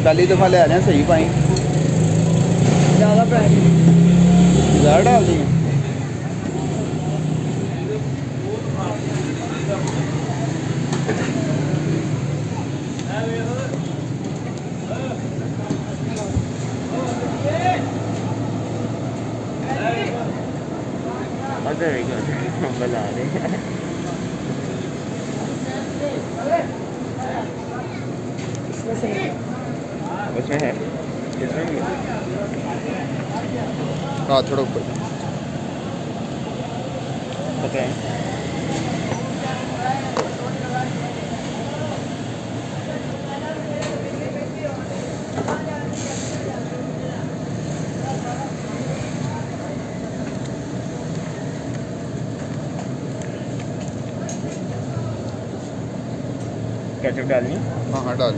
पहली दफ़ा ले रहे हैं, सही पाई ज़्यादा पैसे ज़्यादा डाल दी हैं। बना रहे हैं उसमें है इसमें भी हाँ थोड़ा ऊपर पता है केचप डालनी है? हाँ हाँ डाल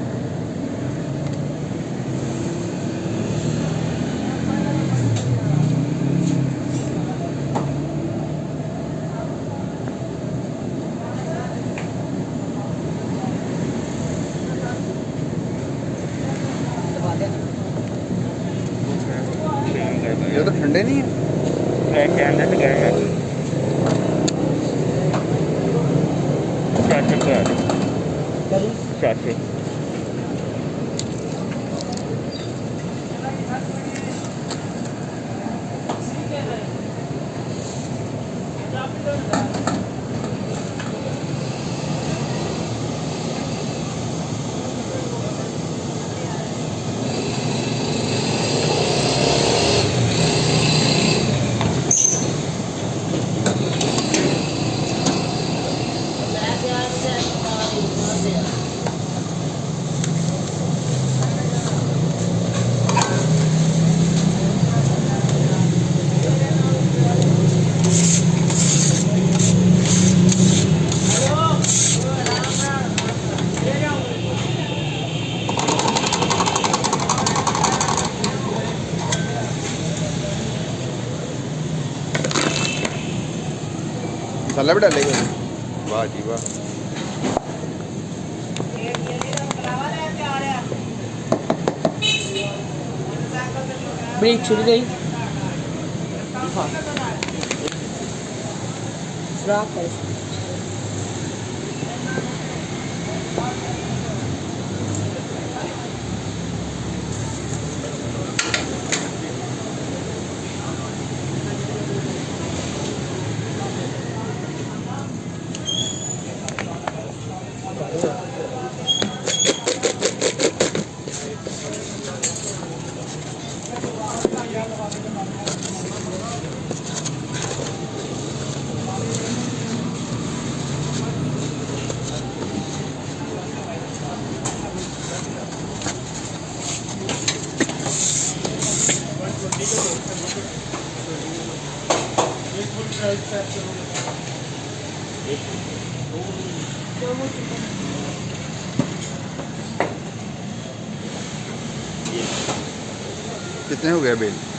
ये तो ठंडे नहीं है फ्राई के अंदर से गर्म है केचप का चाचे मसाला भी डालेगा वाह जी वाह ब्रेक छुट गई राख है कितने हो गए बिल